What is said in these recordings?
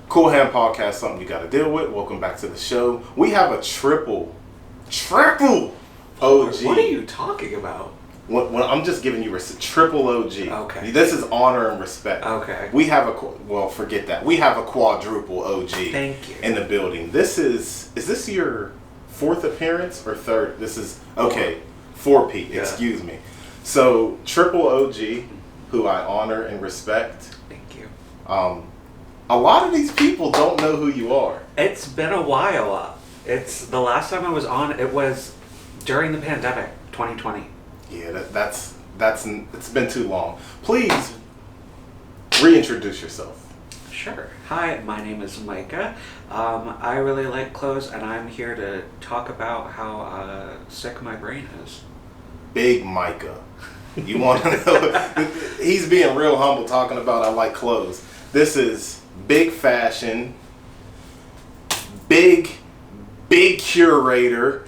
Cool Hand Podcast, something you got to deal with. Welcome back to the show. We have a triple OG. What are you talking about? When I'm just giving you triple OG. Okay. This is honor and respect. Okay. We have forget that. We have a quadruple OG. Thank you. In the building. Is this your fourth appearance or third? This is, okay, 4P, Yeah. excuse me. So, triple OG, who I honor and respect. Thank you. A lot of these people don't know who you are. It's been a while. It's the last time I was on. It was during the pandemic, 2020. Yeah, it's been too long. Please reintroduce yourself. Sure. Hi, my name is Micah. I really like clothes, and I'm here to talk about how sick my brain is. Big Micah. You want to know? He's being real humble talking about I like clothes. This is big fashion, big curator,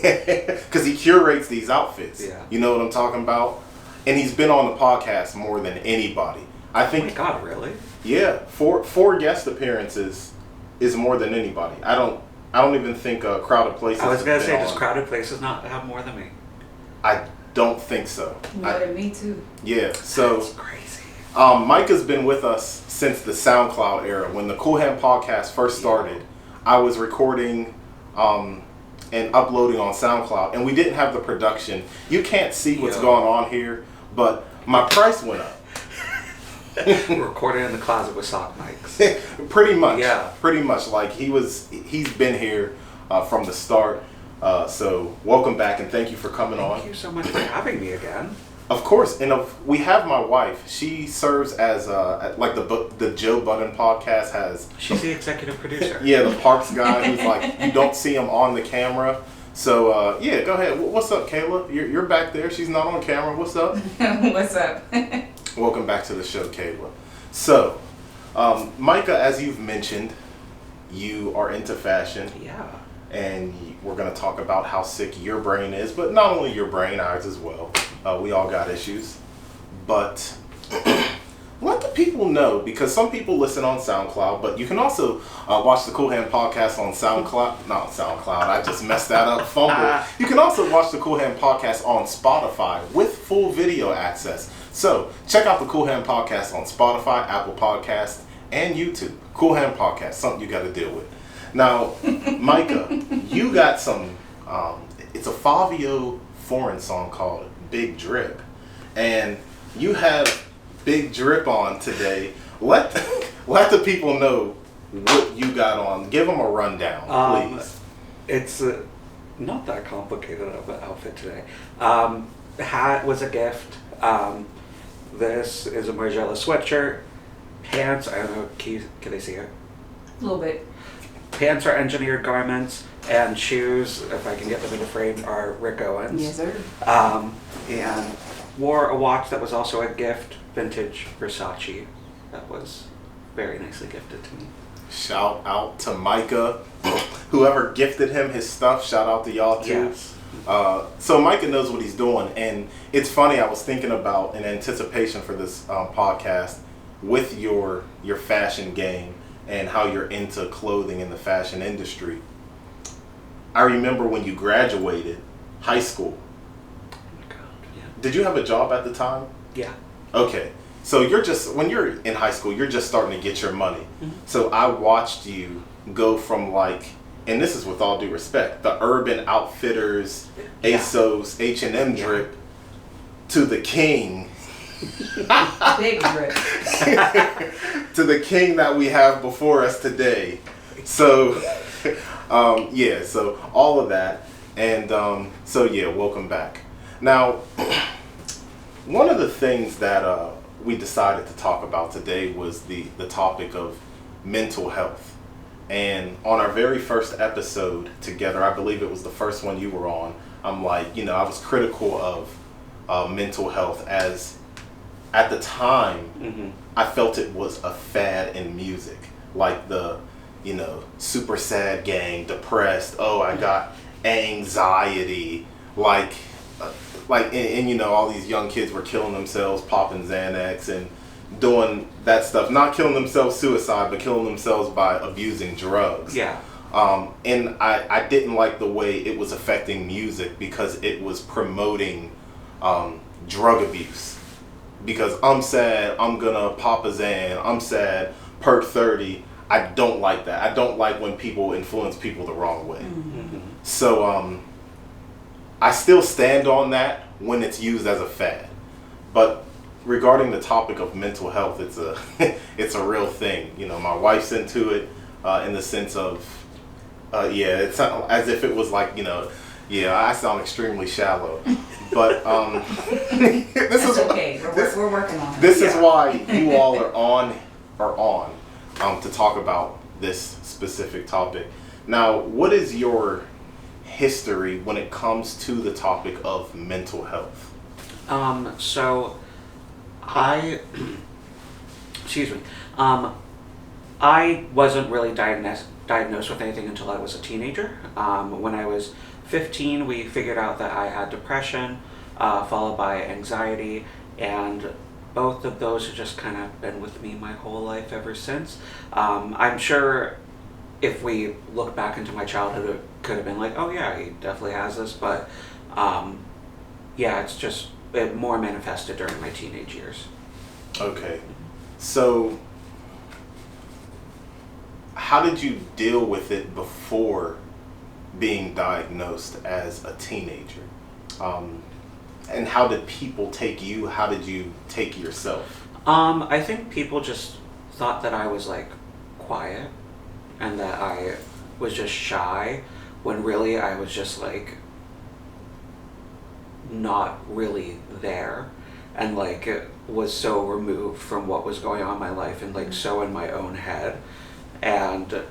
because he curates these outfits. Yeah. You know what I'm talking about? And he's been on the podcast more than anybody. I think. Oh my God, really? Yeah, four guest appearances is more than anybody. I don't even think Crowded Places. I was gonna say, on. does Crowded Places not have more than me? I don't think so. More than me too. Yeah, so. That's crazy. Micah's been with us since the SoundCloud era. When the Cool Hand Podcast first started, I was recording and uploading on SoundCloud, and we didn't have the production. You can't see what's going on here, but my price went up. Recording in the closet with sock mics. Pretty much. Yeah. Pretty much. Like he's been here from the start. So welcome back and thank you for coming on. Thank you so much for having me again. Of course, and we have my wife. She serves as like the Joe Budden podcast has. She's the executive producer. Yeah, the parks guy who's like you don't see him on the camera. So yeah, go ahead. What's up, Kayla? You're back there. She's not on camera. What's up? What's up? Welcome back to the show, Kayla. So, Micah, as you've mentioned, you are into fashion. Yeah. And we're going to talk about how sick your brain is, but not only your brain, ours as well. We all got issues. But let the people know, because some people listen on SoundCloud, but you can also watch the Cool Hand Podcast on SoundCloud. Not SoundCloud, I just messed that up, fumbled. You can also watch the Cool Hand Podcast on Spotify with full video access. So check out the Cool Hand Podcast on Spotify, Apple Podcasts, and YouTube. Cool Hand Podcast, something you got to deal with. Now, Micah, you got some, it's a Fabio Foreign song called Big Drip. And you have Big Drip on today. Let the people know what you got on. Give them a rundown, please. It's not that complicated of an outfit today. Hat was a gift. This is a Margiela sweatshirt. Pants, I don't know, can they see it? A little bit. Pants are engineered garments, and shoes, if I can get them in the frame, are Rick Owens. Yes, sir. And wore a watch that was also a gift, vintage Versace. That was very nicely gifted to me. Shout out to Micah. Whoever gifted him his stuff, shout out to y'all too. Yes. So Micah knows what he's doing, and it's funny, I was thinking about in anticipation for this podcast with your fashion game and how you're into clothing in the fashion industry. I remember when you graduated high school. Oh my God, yeah. Did you have a job at the time? Yeah. Okay. So when you're in high school, you're just starting to get your money. Mm-hmm. So I watched you go from like, and this is with all due respect, the Urban Outfitters, ASOS, H&M drip to the king. Big drip. To the king that we have before us today. So, so all of that. And welcome back. Now, one of the things that we decided to talk about today was the topic of mental health. And on our very first episode together, I believe it was the first one you were on, I'm like, I was critical of mental health as at the time, I felt it was a fad in music. Like the, super sad gang, depressed, I got anxiety, all these young kids were killing themselves, popping Xanax, and doing that stuff, not killing themselves suicide, but killing themselves by abusing drugs. Yeah. And I didn't like the way it was affecting music because it was promoting drug abuse. Because I'm sad, I'm gonna pop a Xan, I'm sad, perk 30. I don't like that. I don't like when people influence people the wrong way. Mm-hmm. So I still stand on that when it's used as a fad. But regarding the topic of mental health, it's a it's a real thing. You know, my wife's into it in the sense of it's not as if it was like, you know, I sound extremely shallow. But this is okay. We're working on it. This is why you all are on to talk about this specific topic. Now, what is your history when it comes to the topic of mental health? So I excuse me. I wasn't really diagnosed with anything until I was a teenager. When I was 15, we figured out that I had depression, followed by anxiety, and both of those have just kind of been with me my whole life ever since. I'm sure if we look back into my childhood, it could have been like, oh yeah, he definitely has this, but it's just it more manifested during my teenage years. Okay. So how did you deal with it before being diagnosed as a teenager? And how did people take you? How did you take yourself? I think people just thought that I was like quiet and that I was just shy, when really I was just like not really there, and like it was so removed from what was going on in my life and like so in my own head, and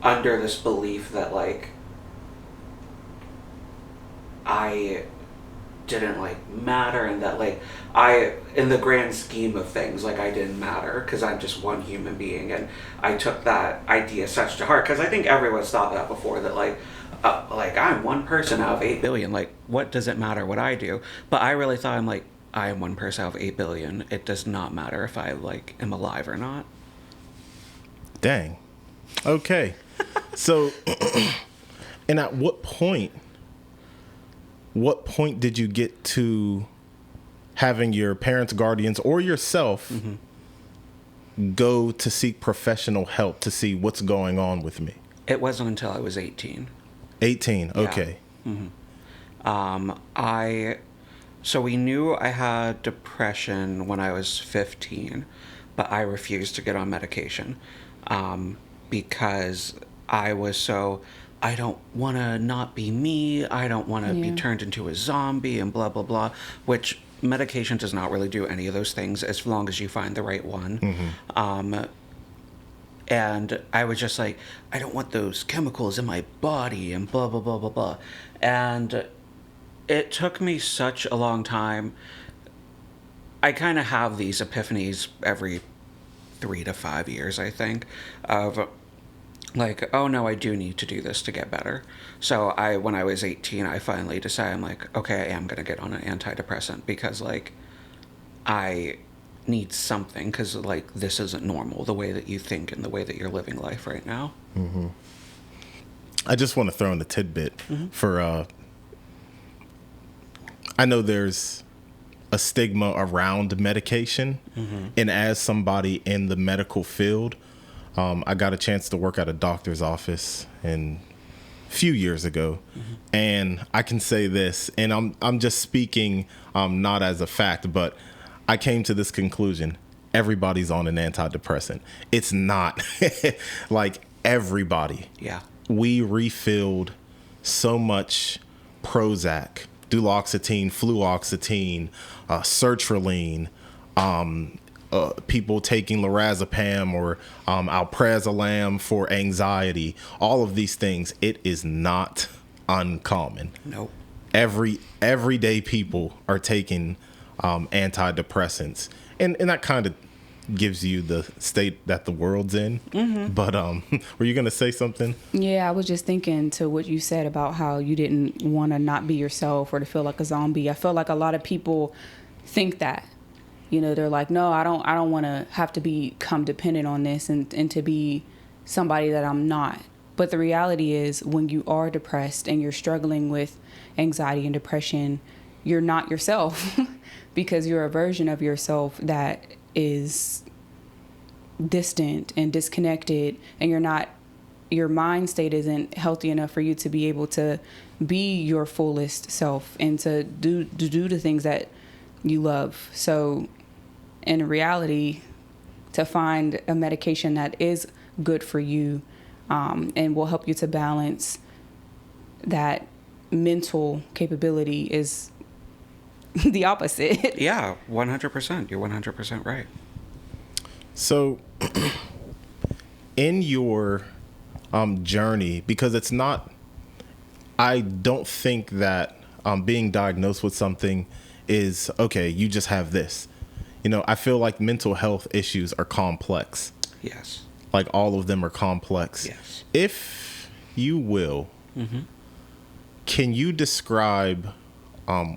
under this belief that like I didn't like matter, and that like I, in the grand scheme of things, like I didn't matter because I'm just one human being. And I took that idea such to heart because I think everyone's thought that before, that like I'm one person out of 8 billion, like what does it matter what I do? But I really thought, I'm like, I am one person out of 8 billion, it does not matter if I like am alive or not. Dang. Okay. So and at what point did you get to having your parents, guardians, or yourself go to seek professional help to see what's going on with me? It wasn't until I was 18. 18, okay. Yeah. So we knew I had depression when I was 15, but I refused to get on medication because I don't want to not be me. I don't want to be turned into a zombie and blah, blah, blah, which medication does not really do any of those things as long as you find the right one. And I was just like, I don't want those chemicals in my body and blah, blah, blah, blah, blah. And it took me such a long time. I kind of have these epiphanies every 3 to 5 years, I think, of like, oh no, I do need to do this to get better. So when I was 18, I finally decided, I'm like, okay, I am going to get on an antidepressant because like I need something, because like this isn't normal, the way that you think and the way that you're living life right now. I just want to throw in the tidbit for I know there's a stigma around medication, and as somebody in the medical field, I got a chance to work at a doctor's office a few years ago, and I can say this, and I'm just speaking not as a fact, but I came to this conclusion: everybody's on an antidepressant. It's not like everybody. Yeah. We refilled so much Prozac, duloxetine, fluoxetine, sertraline, people taking lorazepam or alprazolam for anxiety. All of these things, it is not uncommon. Nope. Everyday people are taking antidepressants, and that kind of gives you the state that the world's in. But were you gonna say something? Yeah, I was just thinking to what you said about how you didn't want to not be yourself or to feel like a zombie. I feel like a lot of people think that, they're like, no, I don't want to have to become dependent on this and to be somebody that I'm not. But the reality is, when you are depressed and you're struggling with anxiety and depression, you're not yourself because you're a version of yourself that is distant and disconnected, and your mind state isn't healthy enough for you to be able to be your fullest self and to do the things that you love. So in reality, to find a medication that is good for you and will help you to balance that mental capability is the opposite. Yeah, 100%. You're 100% right. So, in your journey, because it's not, I don't think that being diagnosed with something is, okay, you just have this. I feel like mental health issues are complex. Yes. Like, all of them are complex. Yes. If you will, can you describe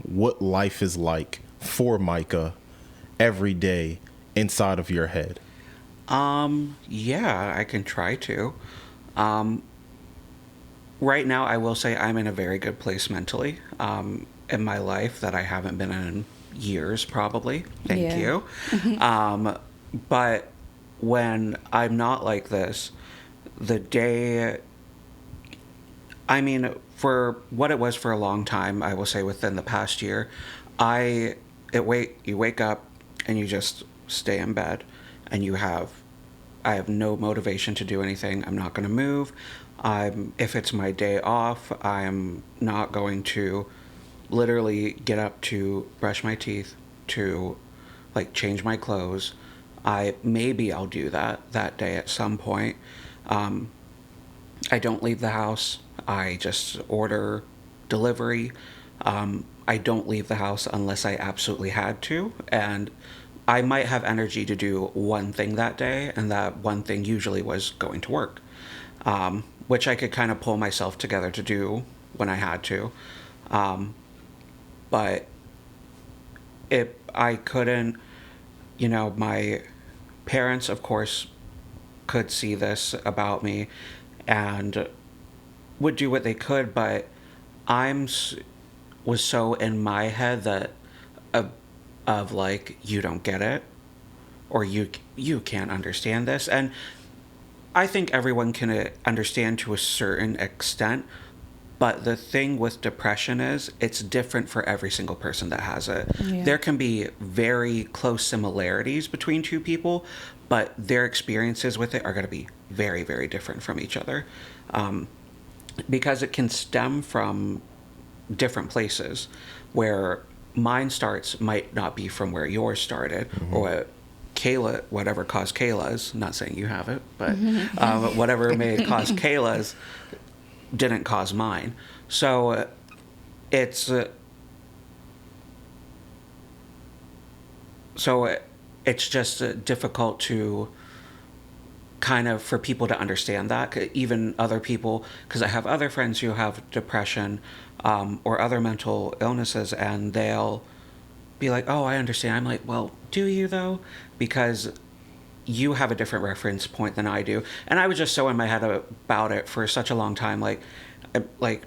what life is like for Micah every day inside of your head? Yeah, I can try to. Right now, I will say I'm in a very good place mentally in my life that I haven't been in years, probably. Thank you. But when I'm not like this, the day, I mean, for what it was for a long time, I will say within the past year, you wake up and you just stay in bed, and I have no motivation to do anything. I'm not going to move. If it's my day off, I'm not going to literally get up to brush my teeth, to like change my clothes. Maybe I'll do that day at some point. I don't leave the house. I just order delivery. I don't leave the house unless I absolutely had to. And I might have energy to do one thing that day, and that one thing usually was going to work, which I could kind of pull myself together to do when I had to. But if I couldn't, my parents, of course, could see this about me and would do what they could, but was so in my head that of like, you don't get it, or you can't understand this. And I think everyone can understand to a certain extent, but the thing with depression is it's different for every single person that has it. Yeah. There can be very close similarities between two people, but their experiences with it are going to be very, very different from each other, because it can stem from different places where mine might not be from where yours started, or whatever caused Kayla's, not saying you have it, but whatever may cause Kayla's didn't cause mine. So it's just difficult to kind of for people to understand that, even other people, because I have other friends who have depression or other mental illnesses, and they'll be like, oh, I understand. I'm like, well, do you though? Because you have a different reference point than I do. And I was just so in my head about it for such a long time. Like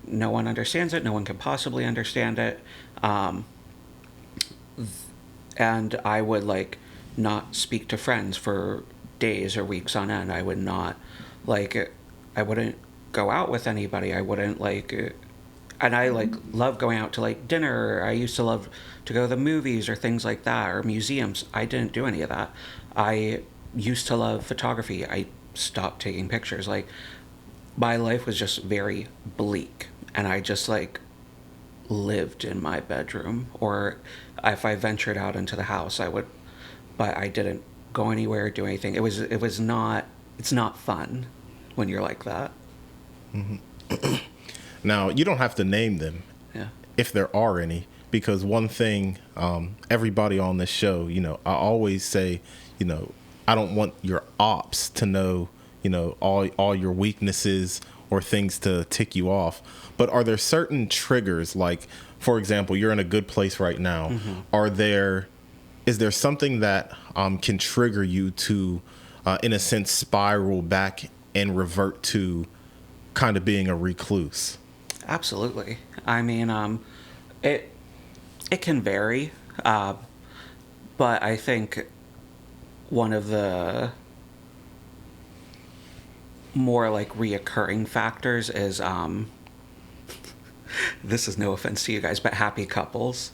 no one understands it. No one can possibly understand it. And I would like not speak to friends for days or weeks on end. I would not I wouldn't go out with anybody. I wouldn't and I love going out to dinner. I used to love to go to the movies or things like that, or museums. I didn't do any of that. I used to love photography. I stopped taking pictures. My life was just very bleak, and I just lived in my bedroom, or if I ventured out into the house, I would, but I didn't go anywhere, do anything. It's not fun when you're like that. Mm-hmm. Now, you don't have to name them, yeah, if there are any, because one thing, everybody on this show, I always say, I don't want your ops to know, all your weaknesses or things to tick you off. But are there certain triggers, for example, you're in a good place right now. Mm-hmm. Are there is there something that can trigger you to, in a sense, spiral back and revert to kind of being a recluse? Absolutely. I mean, it can vary, but I think one of the more like reoccurring factors is this is no offense to you guys, but happy couples.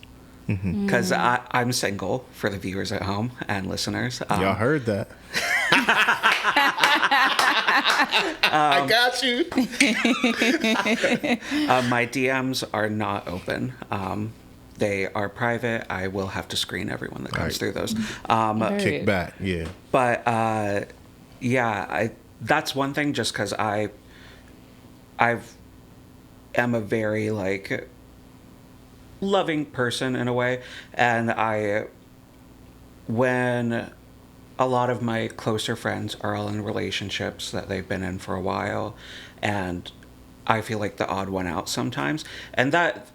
Because I'm single, for the viewers at home and listeners. Y'all heard that. I got you. My DMs are not open. They are private. I will have to screen everyone that comes through those. Kick back, yeah. But yeah, that's one thing. Just because I am a very like loving person in a way, and when a lot of my closer friends are all in relationships that they've been in for a while, and I feel like the odd one out sometimes, and that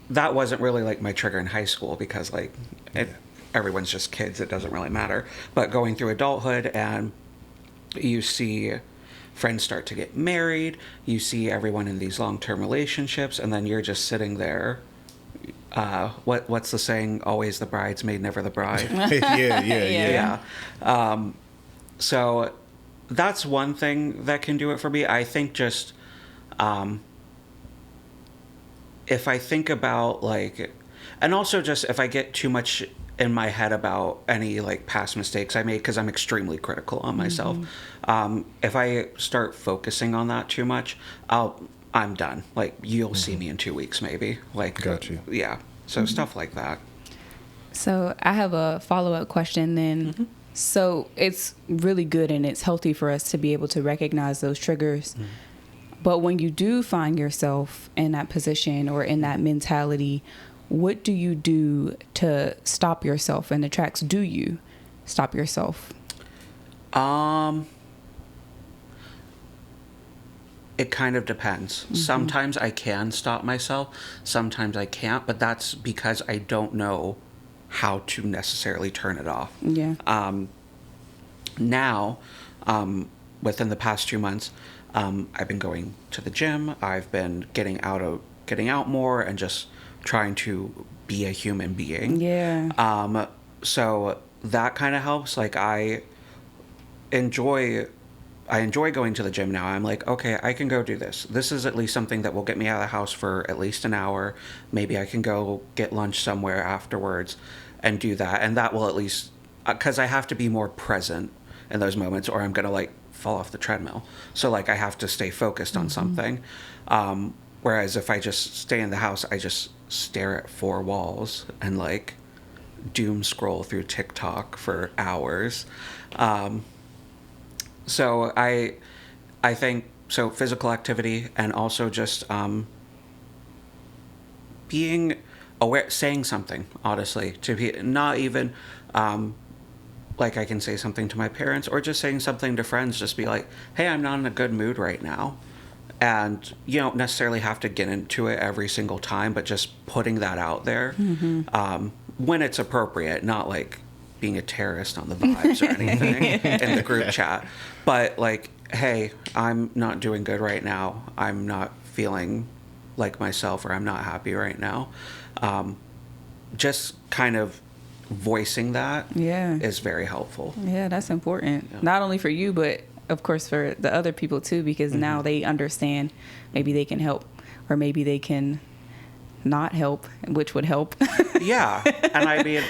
wasn't really like my trigger in high school, because like everyone's just kids, it doesn't really matter. But going through adulthood, and you see friends start to get married, you see everyone in these long-term relationships, and then you're just sitting there. What's the saying? Always the bridesmaid, never the bride. Yeah. So that's one thing that can do it for me. I think just if I think about like, and also just if I get too much in my head about any like past mistakes I made, because I'm extremely critical on myself. If I start focusing on that too much, I'm done. Like, you'll see me in 2 weeks, maybe. Like, got you. Yeah. So stuff like that. So I have a follow-up question then. So it's really good and it's healthy for us to be able to recognize those triggers. But when you do find yourself in that position or in that mentality, what do you do to stop yourself in the tracks? Do you stop yourself? It kind of depends. Sometimes I can stop myself. Sometimes I can't. But that's because I don't know how to necessarily turn it off. Yeah. Now, within the past 2 months, I've been going to the gym. I've been getting out more and just trying to be a human being. Yeah. So that kind of helps. Like, I enjoy going to the gym now. I'm like, okay, I can go do this. This is at least something that will get me out of the house for at least an hour. Maybe I can go get lunch somewhere afterwards and do that. And that will at least, because I have to be more present in those moments or I'm going to like fall off the treadmill. So like I have to stay focused on something. Whereas if I just stay in the house, I just stare at four walls and like doom scroll through TikTok for hours. So I think so physical activity and also just being aware, saying something, honestly, to be not even like I can say something to my parents or just saying something to friends, just be like, hey, I'm not in a good mood right now. And you don't necessarily have to get into it every single time, but just putting that out there when it's appropriate, not like being a terrorist on the vibes or anything in the group chat. But like, hey, I'm not doing good right now. I'm not feeling like myself or I'm not happy right now. Just kind of voicing that is very helpful. Yeah, that's important. Yeah. Not only for you, but of course for the other people too, because now they understand maybe they can help or maybe they can not help, which would help. Yeah. And I mean,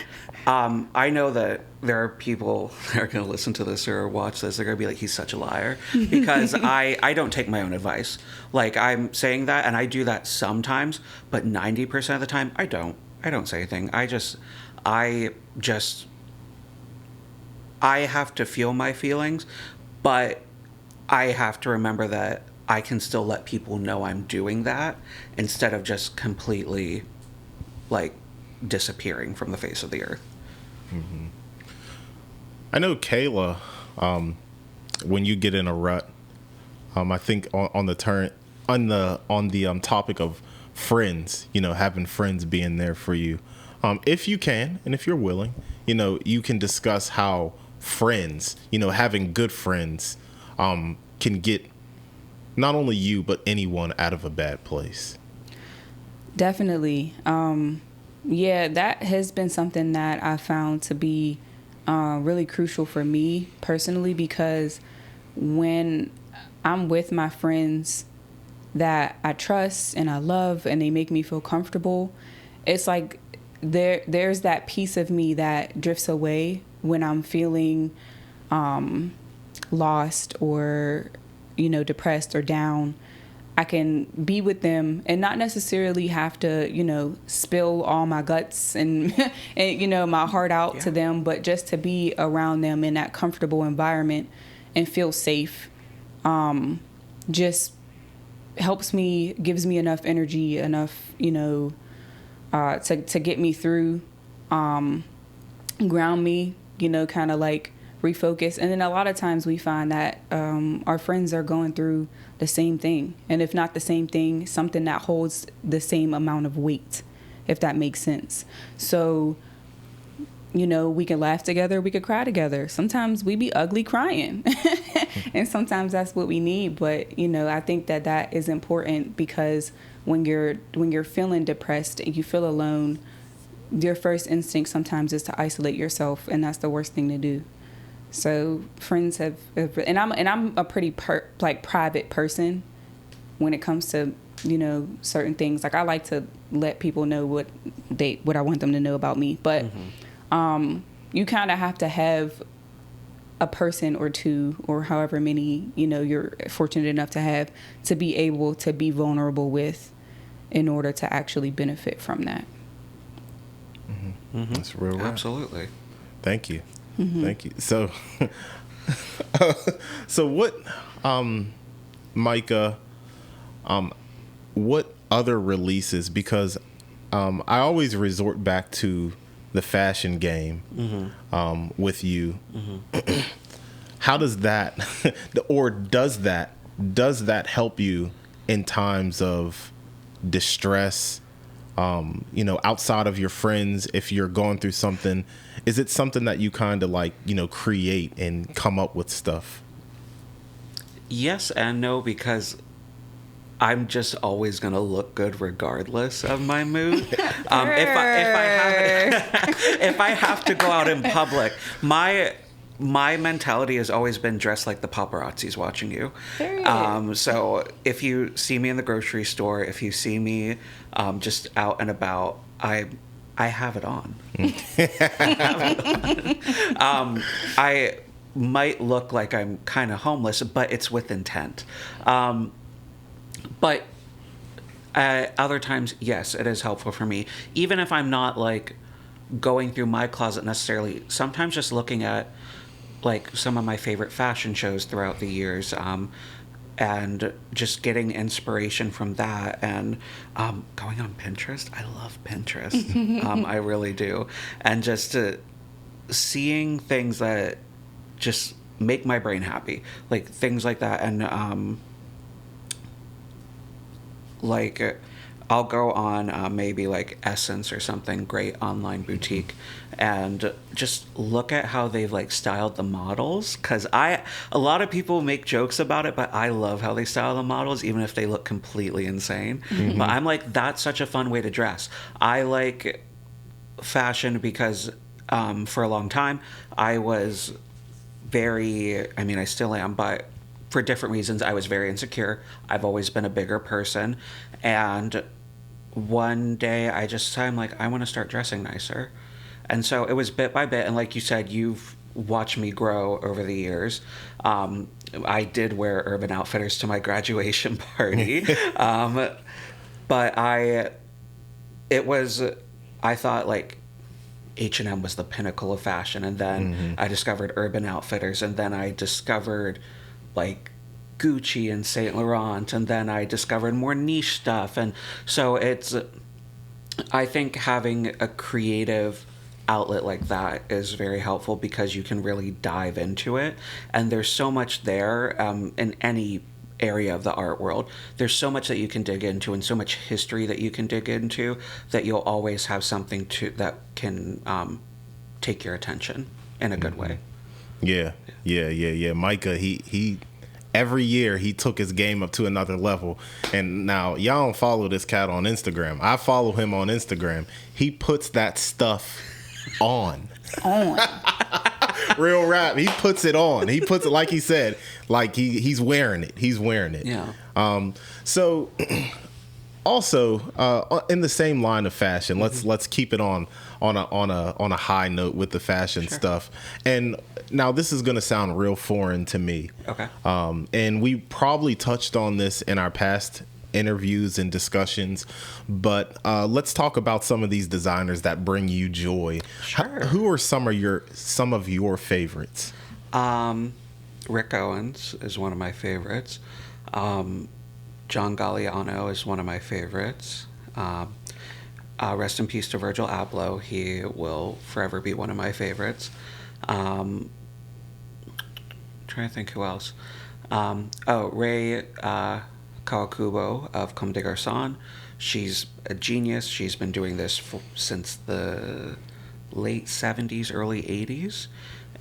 I know that there are people that are going to listen to this or watch this. They're going to be like, he's such a liar. Because I don't take my own advice. Like, I'm saying that, and I do that sometimes, but 90% of the time, I don't say anything. I have to feel my feelings, but I have to remember that I can still let people know I'm doing that instead of just completely, like, disappearing from the face of the earth. Mm-hmm. I know Kayla, when you get in a rut, I think on the topic of friends, you know, having friends being there for you, if you can and if you're willing, you can discuss how friends, having good friends, can get not only you but anyone out of a bad place. Definitely. Yeah, that has been something that I found to be really crucial for me personally, because when I'm with my friends that I trust and I love and they make me feel comfortable, it's like there's that piece of me that drifts away when I'm feeling lost or, depressed or down. I can be with them and not necessarily have to, spill all my guts and, and my heart out to them, but just to be around them in that comfortable environment and feel safe, just helps me, gives me enough energy, enough, to get me through, ground me, kind of like refocus. And then a lot of times we find that our friends are going through the same thing, and if not the same thing, something that holds the same amount of weight, if that makes sense. So we can laugh together, we could cry together. Sometimes we be ugly crying and sometimes that's what we need. But I think that is important, because when you're feeling depressed and you feel alone, your first instinct sometimes is to isolate yourself, and that's the worst thing to do. So friends have, and I'm a pretty private person when it comes to certain things. Like, I like to let people know what I want them to know about me. But you kind of have to have a person or two, or however many you're fortunate enough to have, to be able to be vulnerable with, in order to actually benefit from that. That's real right. Absolutely. Thank you. Thank you. So, what, Micah, what other releases? Because I always resort back to the fashion game with you. How does that, or does that help you in times of distress? Outside of your friends, if you're going through something, is it something that you kind of like, create and come up with stuff? Yes and no, because I'm just always going to look good regardless of my mood. If I have to go out in public, my mentality has always been dressed like the paparazzi's watching you. So if you see me in the grocery store, if you see me just out and about, I have it on. I might look like I'm kind of homeless, but it's with intent. But other times, yes, it is helpful for me. Even if I'm not like going through my closet necessarily, sometimes just looking at like some of my favorite fashion shows throughout the years, and just getting inspiration from that, and going on Pinterest. I love Pinterest. I really do. And just seeing things that just make my brain happy, like things like that. And I'll go on maybe like Essence or something, great online boutique, and just look at how they've like styled the models. Because a lot of people make jokes about it, but I love how they style the models, even if they look completely insane. But I'm like, that's such a fun way to dress. I like fashion because for a long time I was I still am, but for different reasons, I was very insecure. I've always been a bigger person. And one day I just said, I want to start dressing nicer. And so it was bit by bit. And like you said, you've watched me grow over the years. I did wear Urban Outfitters to my graduation party. But I thought like H&M was the pinnacle of fashion. And then I discovered Urban Outfitters. And then I discovered like Gucci and Saint Laurent, and then I discovered more niche stuff. And so I think having a creative outlet like that is very helpful, because you can really dive into it, and there's so much there in any area of the art world. There's so much that you can dig into and so much history that you can dig into that you'll always have something to that can take your attention in a good way. Yeah. Micah, he every year he took his game up to another level. And now y'all don't follow this cat on Instagram. I follow him on Instagram. He puts that stuff on. Real rap. He puts it on. He puts it, like he said, like he's wearing it. He's wearing it. Yeah. So also in the same line of fashion, let's keep it on a high note with the fashion stuff. And now this is going to sound real foreign to me. Okay. And we probably touched on this in our past interviews and discussions, but let's talk about some of these designers that bring you joy. Sure. Who are some of your favorites? Rick Owens is one of my favorites. John Galliano is one of my favorites. Rest in peace to Virgil Abloh. He will forever be one of my favorites. Trying to think who else. Ray Kawakubo of Comme des Garçons. She's a genius. She's been doing this since the late 70s, early 80s,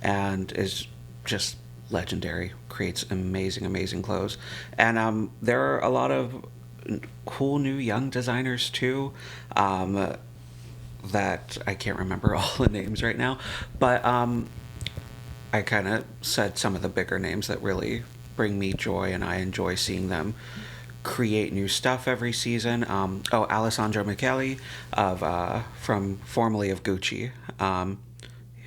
and is just legendary. Creates amazing clothes. And there are a lot of cool new young designers too, that I can't remember all the names right now, but I kind of said some of the bigger names that really bring me joy, and I enjoy seeing them create new stuff every season. Alessandro Michele from formerly of Gucci,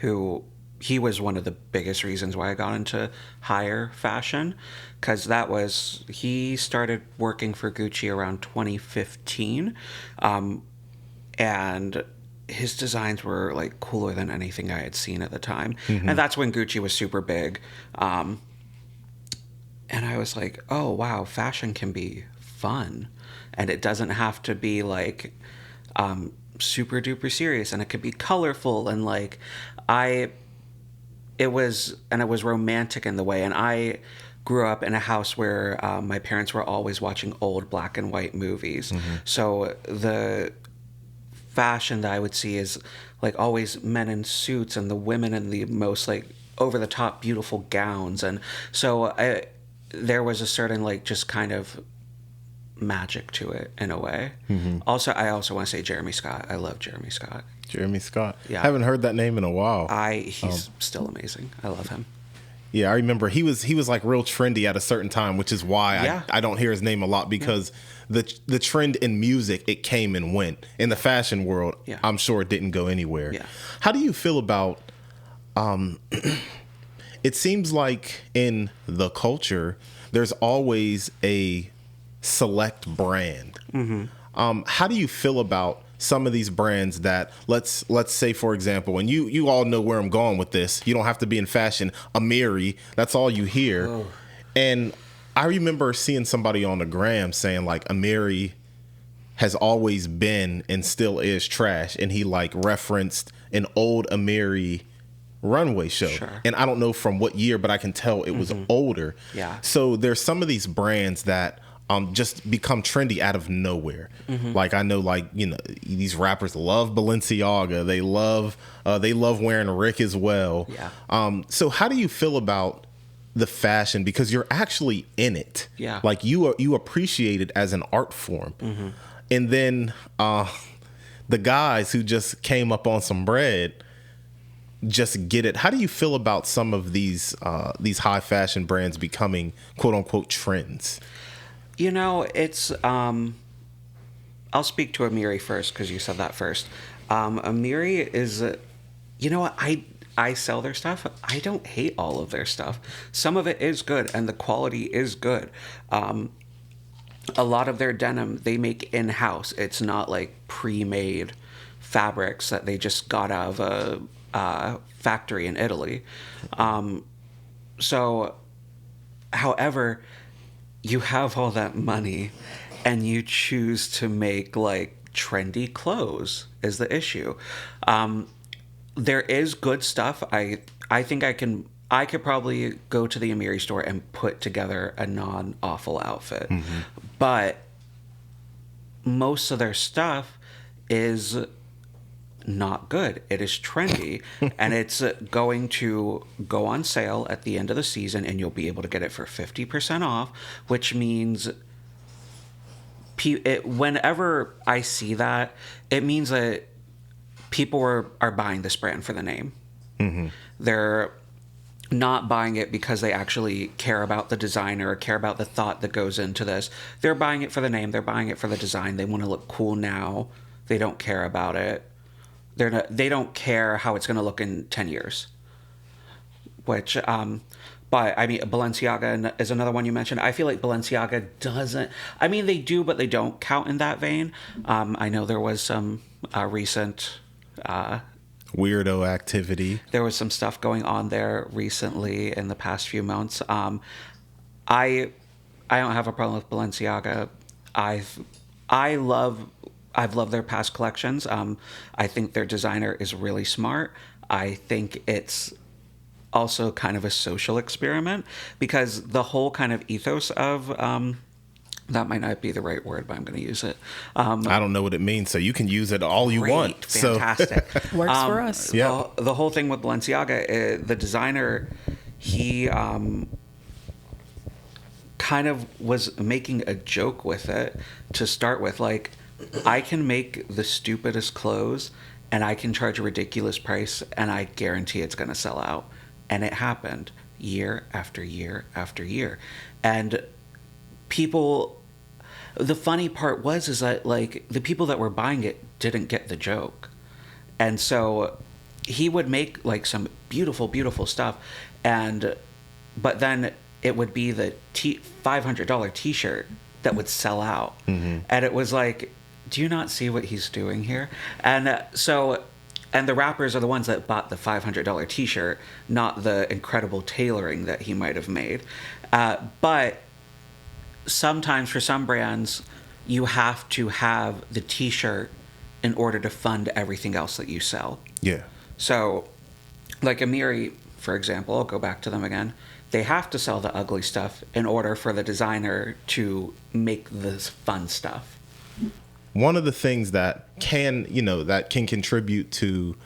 who he was one of the biggest reasons why I got into higher fashion, because he started working for Gucci around 2015, and his designs were like cooler than anything I had seen at the time. And that's when Gucci was super big. And I was like, oh, wow, fashion can be fun. And it doesn't have to be like super duper serious. And it could be colorful. And like, it was romantic in the way. And I grew up in a house where my parents were always watching old black and white movies. So the fashion that I would see is like always men in suits and the women in the most like over the top beautiful gowns. And so there was a certain like just kind of magic to it in a way. Also, I also want to say Jeremy Scott. I love Jeremy Scott. Jeremy Scott. Yeah. Haven't heard that name in a while. He's still amazing. I love him. Yeah, I remember he was like real trendy at a certain time, which is why I don't hear his name a lot, because the trend in music, it came and went. In the fashion world, I'm sure it didn't go anywhere. Yeah. How do you feel about it seems like in the culture, there's always a select brand. How do you feel about some of these brands that let's say, for example, and you all know where I'm going with this. You don't have to be in fashion. Amiri, that's all you hear. Oh. And I remember seeing somebody on the gram saying like Amiri has always been and still is trash, and he like referenced an old Amiri runway show. Sure. And I don't know from what year, but I can tell it was older. Yeah. So there's some of these brands that just become trendy out of nowhere. Like I know, like, you know, these rappers love Balenciaga. They love wearing Rick as well. Yeah. So how do you feel about the fashion, because you're actually in it? Yeah. Like you appreciate it as an art form. And then the guys who just came up on some bread just get it. How do you feel about some of these high fashion brands becoming quote unquote trends? You know, it's I'll speak to Amiri first because you said that first. Amiri is, you know what, I sell their stuff. I don't hate all of their stuff. Some of it is good and the quality is good. A lot of their denim they make in-house. It's not like pre-made fabrics that they just got out of a factory in Italy. So, however, you have all that money and you choose to make like trendy clothes is the issue. There is good stuff. I think I can I could probably go to the Amiri store and put together a non-awful outfit. But most of their stuff is not good. It is trendy, and it's going to go on sale at the end of the season, and you'll be able to get it for 50% off, which means whenever I see that, it means that people are buying this brand for the name. They're not buying it because they actually care about the designer or care about the thought that goes into this. They're buying it for the name. They're buying it for the design. They want to look cool now. They don't care about it. They don't care how it's going to look in 10 years. Which, but I mean, Balenciaga is another one you mentioned. I feel like Balenciaga doesn't. I mean, they do, but they don't count in that vein. I know there was some recent weirdo activity. There was some stuff going on there recently in the past few months. I don't have a problem with Balenciaga. I've loved their past collections. I think their designer is really smart. I think it's also kind of a social experiment, because the whole kind of ethos of that might not be the right word, but I'm going to use it. I don't know what it means, so you can use it all you want. Fantastic. Works for us. Yeah. The whole thing with Balenciaga, the designer, he kind of was making a joke with it to start with. Like, I can make the stupidest clothes and I can charge a ridiculous price and I guarantee it's going to sell out. And it happened year after year after year. And people, the funny part is that, like, the people that were buying it didn't get the joke. And so he would make, like, some beautiful, beautiful stuff. But then it would be the $500 t-shirt that would sell out. And it was like, do you not see what he's doing here? And and the rappers are the ones that bought the $500 t-shirt, not the incredible tailoring that he might have made. But sometimes for some brands, you have to have the t-shirt in order to fund everything else that you sell. Yeah. So, like Amiri, for example, I'll go back to them again. They have to sell the ugly stuff in order for the designer to make this fun stuff. One of the things that can contribute to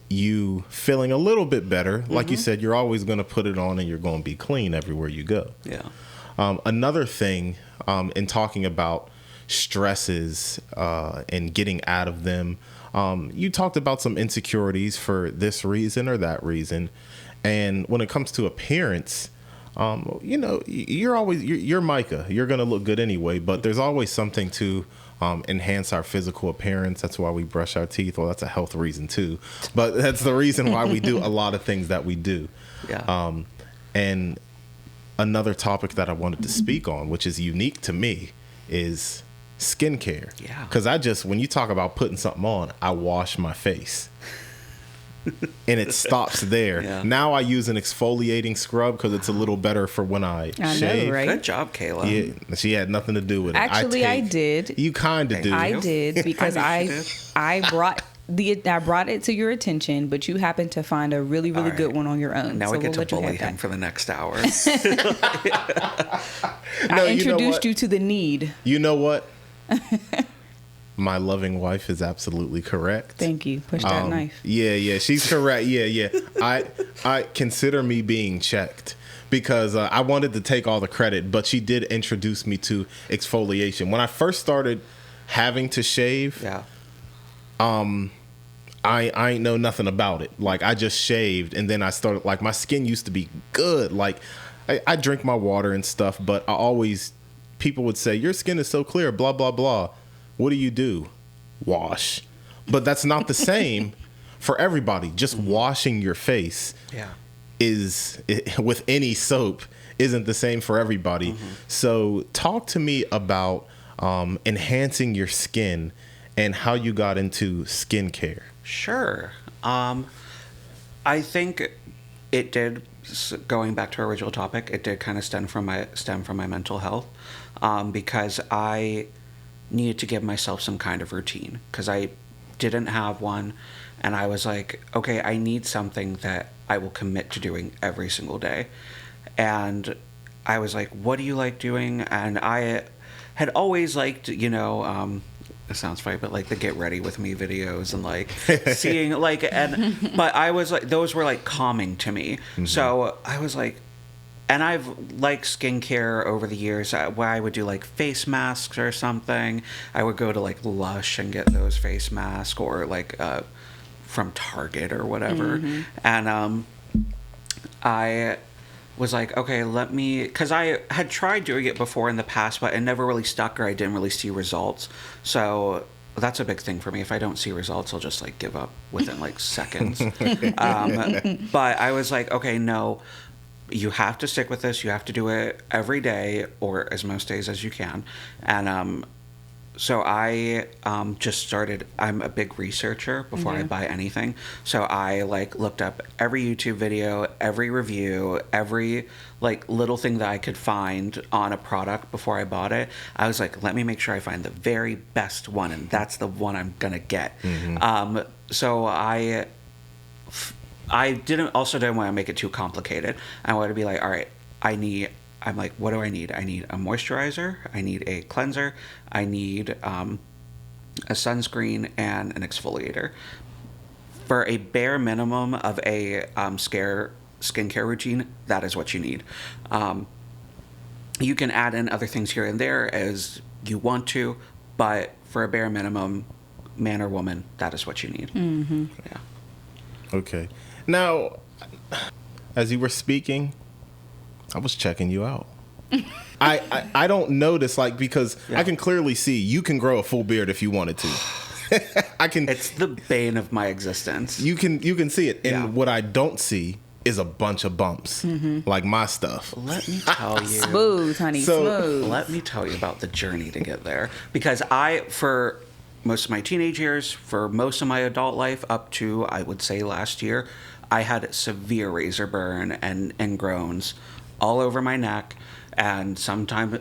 you feeling a little bit better, like you said, you're always going to put it on and you're going to be clean everywhere you go. Yeah. Another thing in talking about stresses and getting out of them, you talked about some insecurities for this reason or that reason. And when it comes to appearance, you're Micah. You're going to look good anyway, but there's always something to enhance our physical appearance. That's why we brush our teeth. Well, that's a health reason too, but that's the reason why we do a lot of things that we do. Yeah. And another topic that I wanted to speak on, which is unique to me, is skincare. Yeah. Because when you talk about putting something on, I wash my face. And it stops there. Yeah. Now I use an exfoliating scrub because it's a little better for when I shave. know, right? Good job, Kayla. Yeah, she had nothing to do with it. Actually, I did. You kind of do. I did because I know you I brought it to your attention, but you happened to find a really, really All good right. one on your own. Now so we get we'll to let you bully have him that. for the next hour. I you know introduced what? you to the need. You know what? My loving wife is absolutely correct. Thank you. Push that knife. Yeah, she's correct. Yeah. I consider me being checked because I wanted to take all the credit, but she did introduce me to exfoliation. When I first started having to shave, Yeah. I ain't know nothing about it. Like, I just shaved, and then I started, like, my skin used to be good. Like, I drink my water and stuff, but people would say, your skin is so clear, blah, blah, blah. What do? Wash. But that's not the same for everybody. Just washing your face with any soap isn't the same for everybody. So talk to me about enhancing your skin and how you got into skincare. Sure. I think it did, going back to our original topic, it did kind of stem from my mental health, because I needed to give myself some kind of routine because I didn't have one, and I was like, okay, I need something that I will commit to doing every single day. And I was like, what do you like doing? And I had always liked, it sounds funny, but like the get ready with me videos and like seeing like, but I was like, those were like calming to me. Mm-hmm. So I was like, and I've liked skincare over the years where I would do like face masks or something. I would go to like Lush and get those face masks or like from Target or whatever. Mm-hmm. And I was like, okay, because I had tried doing it before in the past, but it never really stuck or I didn't really see results. So that's a big thing for me. If I don't see results, I'll just like give up within like seconds. But I was like, okay, no, you have to stick with this. You have to do it every day or as most days as you can. And so I just started. I'm a big researcher before I buy anything. So I like looked up every YouTube video, every review, every like little thing that I could find on a product before I bought it. I was like, let me make sure I find the very best one, and that's the one I'm gonna get. Mm-hmm. So I didn't want to make it too complicated. I wanted to be like, all right, I'm like, what do I need? I need a moisturizer, I need a cleanser, I need a sunscreen, and an exfoliator. For a bare minimum of a skincare routine, that is what you need. You can add in other things here and there as you want to, but for a bare minimum, man or woman, that is what you need. Mm-hmm. Yeah. Okay. Now, as you were speaking, I was checking you out. I don't notice, like, because I can clearly see you can grow a full beard if you wanted to. I can. It's the bane of my existence. You can see it, and what I don't see is a bunch of bumps, like my stuff. Let me tell you, smooth, honey, smooth. Let me tell you about the journey to get there, because for most of my teenage years, for most of my adult life, up to I would say last year, I had severe razor burn and ingrowns all over my neck, and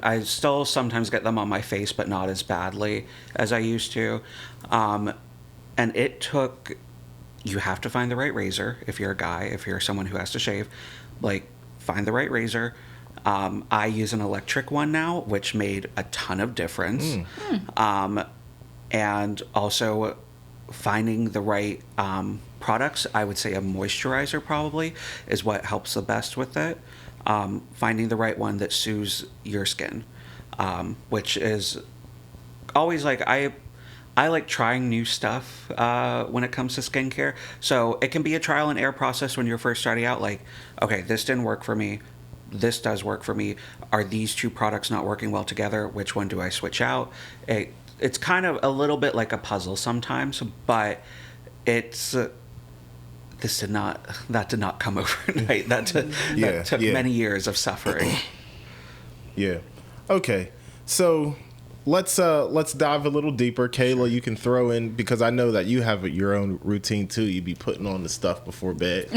I still sometimes get them on my face, but not as badly as I used to. And it took, you have to find the right razor if you're a guy, if you're someone who has to shave, like find the right razor. I use an electric one now, which made a ton of difference. And also finding the right products. I would say a moisturizer probably is what helps the best with it. Finding the right one that suits your skin, which is always like, I like trying new stuff when it comes to skincare. So it can be a trial and error process when you're first starting out. Like, okay, this didn't work for me. This does work for me. Are these two products not working well together? Which one do I switch out? It's kind of a little bit like a puzzle sometimes, but it's... that did not come overnight. That took many years of suffering. Yeah. Okay. So let's dive a little deeper. Kayla, you can throw in, because I know that you have your own routine too. You be putting on the stuff before bed.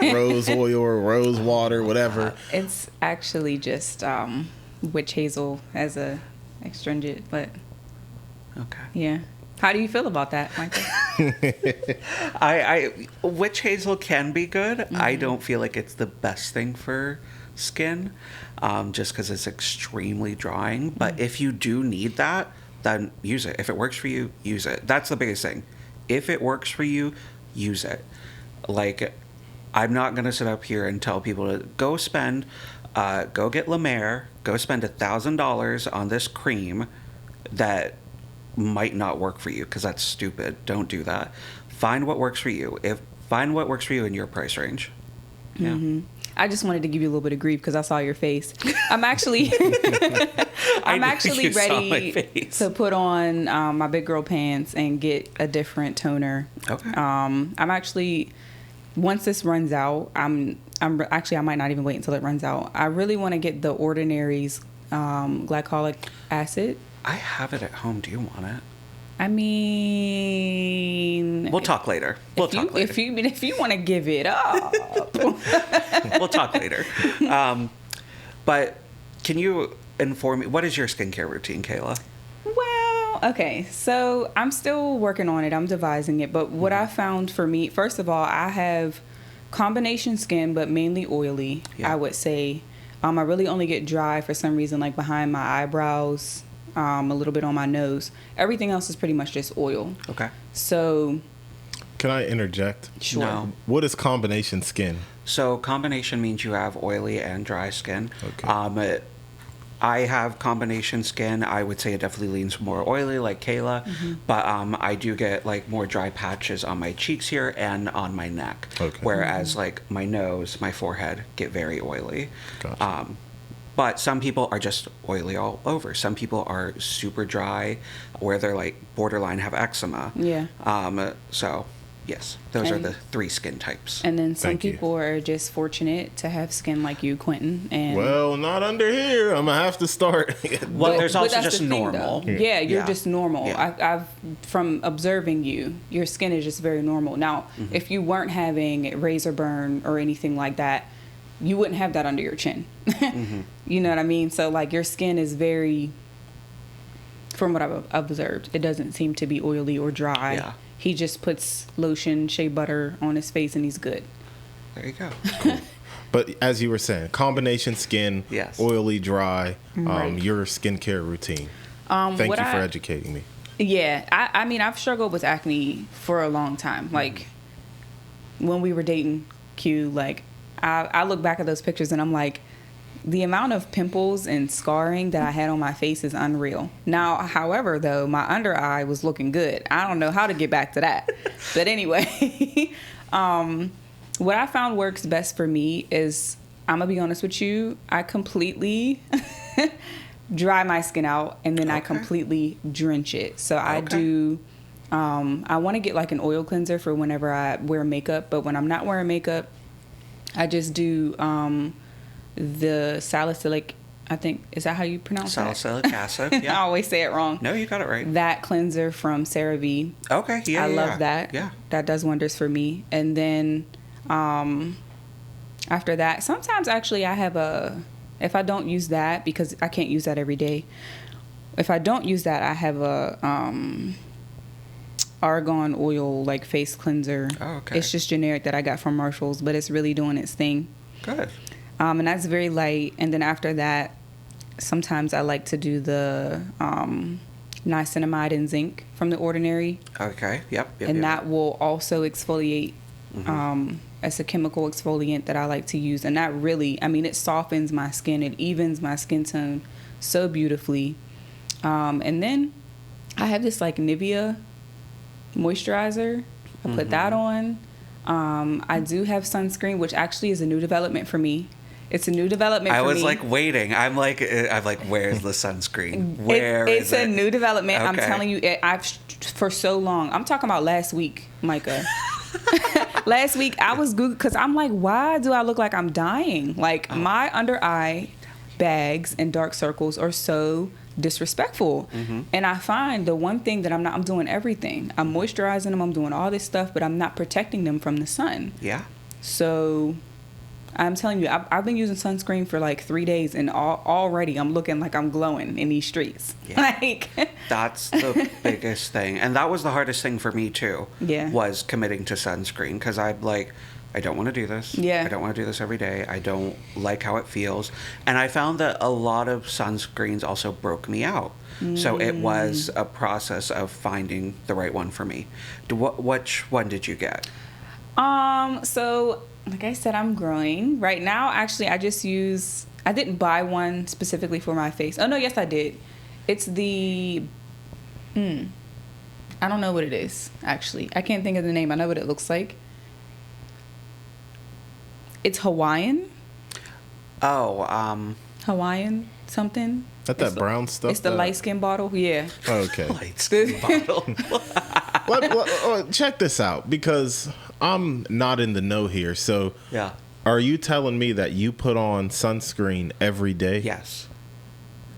Rose oil or rose water, whatever. It's actually just witch hazel as a astringent, but okay. Yeah. How do you feel about that, Micah? Witch hazel can be good. I don't feel like it's the best thing for skin, just because it's extremely drying. But if you do need that, then use it. If it works for you, use it. That's the biggest thing. If it works for you, use it. Like, I'm not going to sit up here and tell people to go get La Mer, go spend $1,000 on this cream that might not work for you, because that's stupid. Don't do that. Find what works for you. Find what works for you in your price range. Yeah. Mm-hmm. I just wanted to give you a little bit of grief because I saw your face. I'm actually ready to put on my big girl pants and get a different toner. Okay. I'm actually, once this runs out, I might not even wait until it runs out. I really want to get the Ordinary's glycolic acid. I have it at home. Do you want it? I mean, we'll talk later. If you want to give it up, we'll talk later. But can you inform me, what is your skincare routine, Kayla? Well, okay, so I'm still working on it. I'm devising it. But what I found for me, first of all, I have combination skin, but mainly oily. Yeah. I would say. I really only get dry for some reason, like behind my eyebrows, a little bit on my nose. Everything else is pretty much just oil. Okay. So, Can I interject? sure. No. What is combination skin? So combination means you have oily and dry skin. Okay. I have combination skin. I would say it definitely leans more oily, like Kayla, but I do get like more dry patches on my cheeks here and on my neck. Okay. Whereas like my nose, my forehead get very oily. Gotcha. But some people are just oily all over. Some people are super dry, where they're like borderline have eczema. Yeah. So yes, those are And- the 3 skin types. And then some Thank you. people are just fortunate to have skin like you, Quentin. And Well, not under here. I'm gonna have to start. Well, there's also that's just the thing, normal. though. Yeah, you're Yeah. just normal. Yeah. I've from observing you, your skin is just very normal. Now, if you weren't having razor burn or anything like that, you wouldn't have that under your chin. You know what I mean? So like your skin is very, from what I've observed, it doesn't seem to be oily or dry. Yeah. He just puts lotion, shea butter on his face and he's good. There you go. But as you were saying, combination skin, Yes. oily, dry, Right. your skincare routine. Thank you what for I- educating me. Yeah, I mean, I've struggled with acne for a long time. Like, when we were dating Q, like, I look back at those pictures and I'm like, the amount of pimples and scarring that I had on my face is unreal. Now, however, though, my under eye was looking good. I don't know how to get back to that. But anyway, what I found works best for me is, I'm going to be honest with you, I completely dry my skin out and then I Okay. completely drench it. So I Okay. do, I want to get like an oil cleanser for whenever I wear makeup, but when I'm not wearing makeup, I just do the salicylic, I think, is that how you pronounce Salicylic acid. that? I Yeah. always say it wrong. No, you got it right. That cleanser from CeraVe. Okay. Yeah. I yeah, love yeah. that. Yeah. That does wonders for me. And then after that, sometimes actually I have if I don't use that, because I can't use that every day. If I don't use that, I have a argan oil like face cleanser. Oh, okay. It's just generic that I got from Marshalls, but it's really doing its thing. Good. And that's very light. And then after that, sometimes I like to do the niacinamide and zinc from The Ordinary. Okay. Yep. Yep. And yep. that will also exfoliate as a chemical exfoliant that I like to use. And that really, I mean, it softens my skin. It evens my skin tone so beautifully. And then I have this like Nivea moisturizer. I put that on. I do have sunscreen, which actually is a new development for me. It's a new development I for me. was like waiting. I'm like, where's the sunscreen? Where it's is a it? new development. I'm Okay. telling you, I've for so long. I'm talking about last week, Micah. Last week I was Googling because I'm like, why do I look like I'm dying? Like my under eye bags and dark circles are so disrespectful. And I find the one thing that I'm doing everything. I'm moisturizing them. I'm doing all this stuff, but I'm not protecting them from the sun. Yeah. So I'm telling you, I've been using sunscreen for like 3 days, and already I'm looking like I'm glowing in these streets. Yeah. Like, That's the biggest thing. And that was the hardest thing for me, too. Yeah. Was committing to sunscreen. Because I'm like, I don't want to do this. Yeah. I don't want to do this every day. I don't like how it feels. And I found that a lot of sunscreens also broke me out. So it was a process of finding the right one for me. Which one did you get? so like I said, I'm growing right now. Actually, I didn't buy one specifically for my face. Oh no, yes I did. It's the, I don't know what it is, actually. I can't think of the name. I know what it looks like. It's Hawaiian. Oh, Hawaiian something. That brown stuff. It's the light skin bottle. Yeah. Okay. light skin bottle. Check this out, because I'm not in the know here. So, Yeah. are you telling me that you put on sunscreen every day? Yes.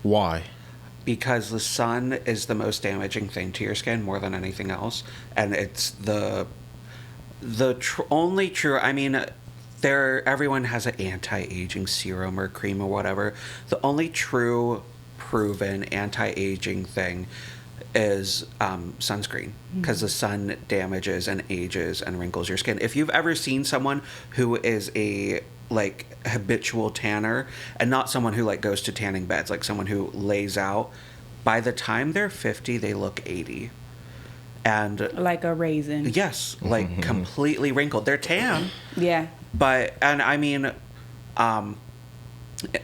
Why? Because the sun is the most damaging thing to your skin more than anything else, and it's the only true. I mean, everyone has an anti-aging serum or cream or whatever. The only true proven anti-aging thing is sunscreen, because the sun damages and ages and wrinkles your skin. If you've ever seen someone who is a like habitual tanner, and not someone who like goes to tanning beds, like someone who lays out, by the time they're 50 they look 80. And Like a raisin. yes, like completely wrinkled. They're tan, Yeah. but, and I mean,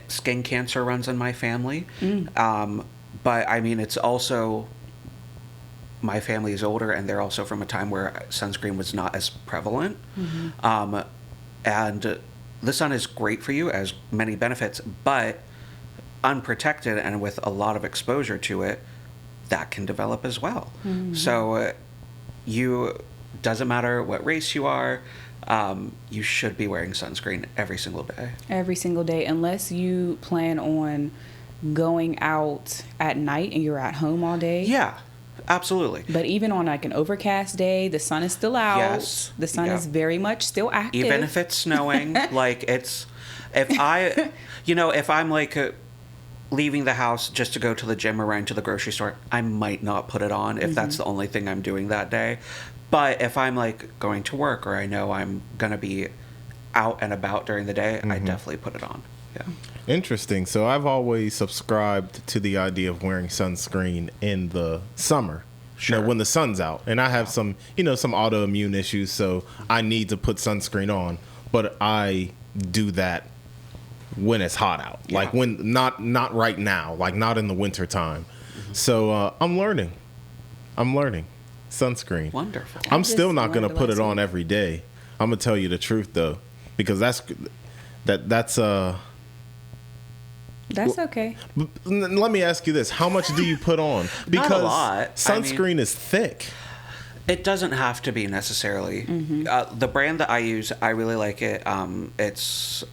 skin cancer runs in my family. But I mean, it's also, my family is older, and they're also from a time where sunscreen was not as prevalent. And the sun is great for you, has many benefits, but unprotected and with a lot of exposure to it, that can develop as well. So doesn't matter what race you are, you should be wearing sunscreen every single day. Every single day, unless you plan on going out at night and you're at home all day. Yeah, absolutely. But even on like an overcast day, the sun is still out. Yes. The sun Yep. is very much still active. Even if it's snowing, like if I'm like leaving the house just to go to the gym or run to the grocery store, I might not put it on if that's the only thing I'm doing that day. But if I'm like going to work, or I know I'm gonna be out and about during the day, I definitely put it on. Yeah. Interesting. So I've always subscribed to the idea of wearing sunscreen in the summer. Sure. When the sun's out. And I have some autoimmune issues, so I need to put sunscreen on. But I do that when it's hot out. Yeah. Like when not right now, like not in the winter time. So I'm learning. Sunscreen. Wonderful. I'm just still not going to learned put a it on lesson. every day. I'm going to tell you the truth though, because that's okay. let me ask you this. How much do you put on? Because Not a lot. sunscreen is thick. It doesn't have to be necessarily. The brand that I use, I really like it. It's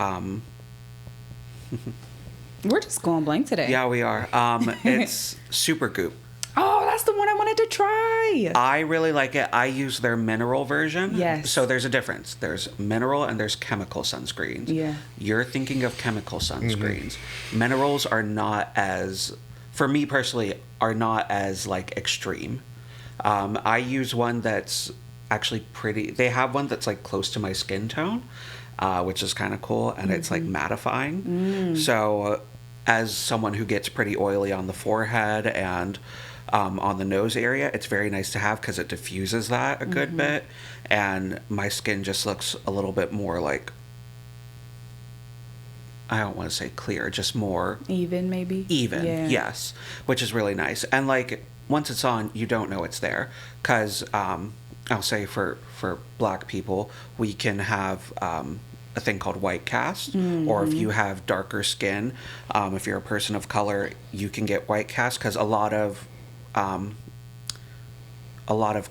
We're just going blank today. yeah, we are. It's Super Goop. Oh, that's the one I wanted to try. I really like it. I use their mineral version. Yes. So there's a difference. There's mineral and there's chemical sunscreens. Yeah. You're thinking of chemical sunscreens. Minerals are not as, for me personally, are not as like extreme. I use one that's actually pretty. They have one that's like close to my skin tone, which is kind of cool, and it's like mattifying. So as someone who gets pretty oily on the forehead and on the nose area, it's very nice to have because it diffuses that a good bit, and my skin just looks a little bit more like, I don't want to say clear, just more Even, maybe? even. Yeah. Yes, which is really nice. And like once it's on, you don't know it's there, because I'll say for black people, we can have a thing called white cast, or if you have darker skin, if you're a person of color, you can get white cast, because a lot of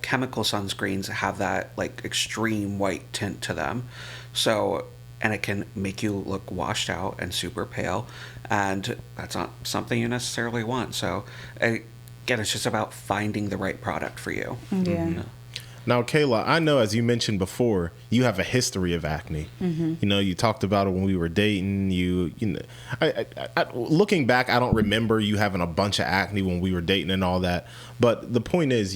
chemical sunscreens have that like extreme white tint to them. So, and it can make you look washed out and super pale, and that's not something you necessarily want. So again, it's just about finding the right product for you. Yeah. Now, Kayla, I know, as you mentioned before, you have a history of acne. You know, you talked about it when we were dating. You know, looking back, I don't remember you having a bunch of acne when we were dating and all that. But the point is,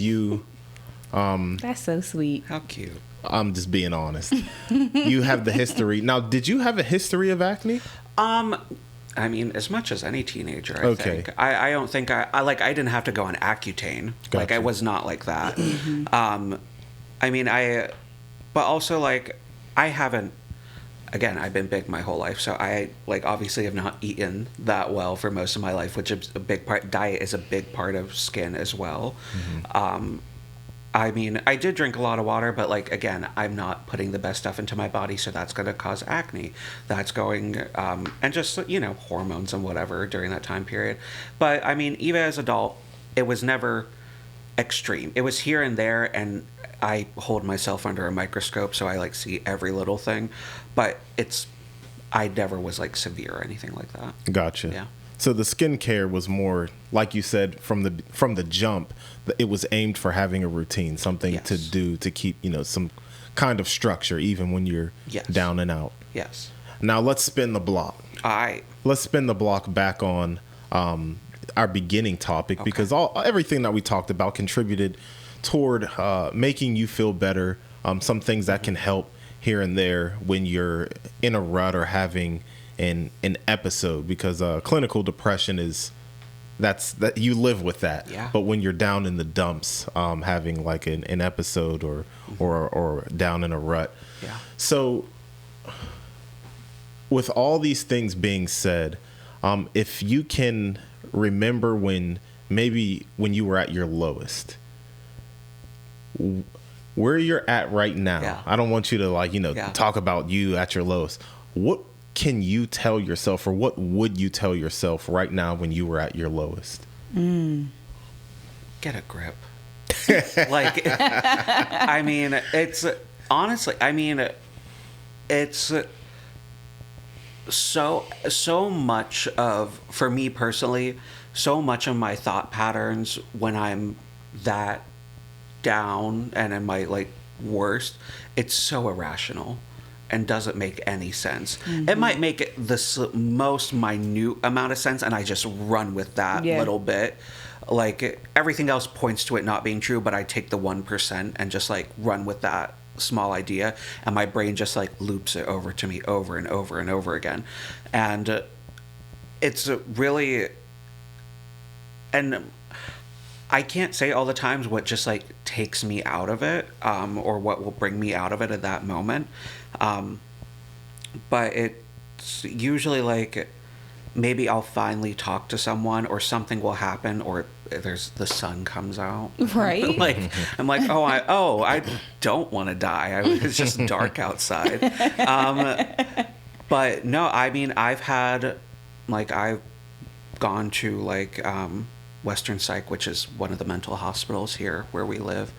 That's so sweet. How cute. I'm just being honest. You have the history. Now, did you have a history of acne? I mean, as much as any teenager, I Okay. think. I don't think I didn't have to go on Accutane. Like, I Gotcha. was not like that. I mean, but also, like, I haven't, again, I've been big my whole life, so I, like, obviously have not eaten that well for most of my life, which is a big part. Diet is a big part of skin as well. I mean, I did drink a lot of water, but, like, again, I'm not putting the best stuff into my body, so that's going to cause acne. That's going, and just, you know, hormones and whatever during that time period. But, I mean, even as an adult, it was never extreme. It was here and there, and I hold myself under a microscope, so I, like, see every little thing. But I never was, like, severe or anything like that. Gotcha. Yeah. So the skincare was more, like you said, from the jump, it was aimed for having a routine, something to Yes. do to keep, you know, some kind of structure, even when you're Yes. down and out. Yes. Now let's spin the block. I Let's spin the block back on our beginning topic, because everything that we talked about contributed toward making you feel better. Some things that can help here and there when you're in a rut or having an episode, because clinical depression is that you live with that. Yeah. But when you're down in the dumps, having like an episode or down in a rut. Yeah. So with all these things being said, if you can remember when you were at your lowest, where you're at right now. Yeah. I don't want you to talk about you at your lowest. What can you tell yourself, or what would you tell yourself right now when you were at your lowest? Get a grip. Like, I mean, it's honestly, it's so much of, for me personally, so much of my thought patterns when I'm that down and in my like worst, it's so irrational and doesn't make any sense. It might make it the most minute amount of sense, and I just run with that little bit. Like, everything else points to it not being true, but I take the 1% and just like run with that small idea, and my brain just like loops it over to me over and over and over again. And it's really, and I can't say all the times what just like takes me out of it, or what will bring me out of it at that moment. But it's usually like, maybe I'll finally talk to someone, or something will happen, or the sun comes out. Right. Like, I'm like, I don't want to die. It's just dark outside. But no, I mean, I've gone to like, Western Psych, which is one of the mental hospitals here where we live.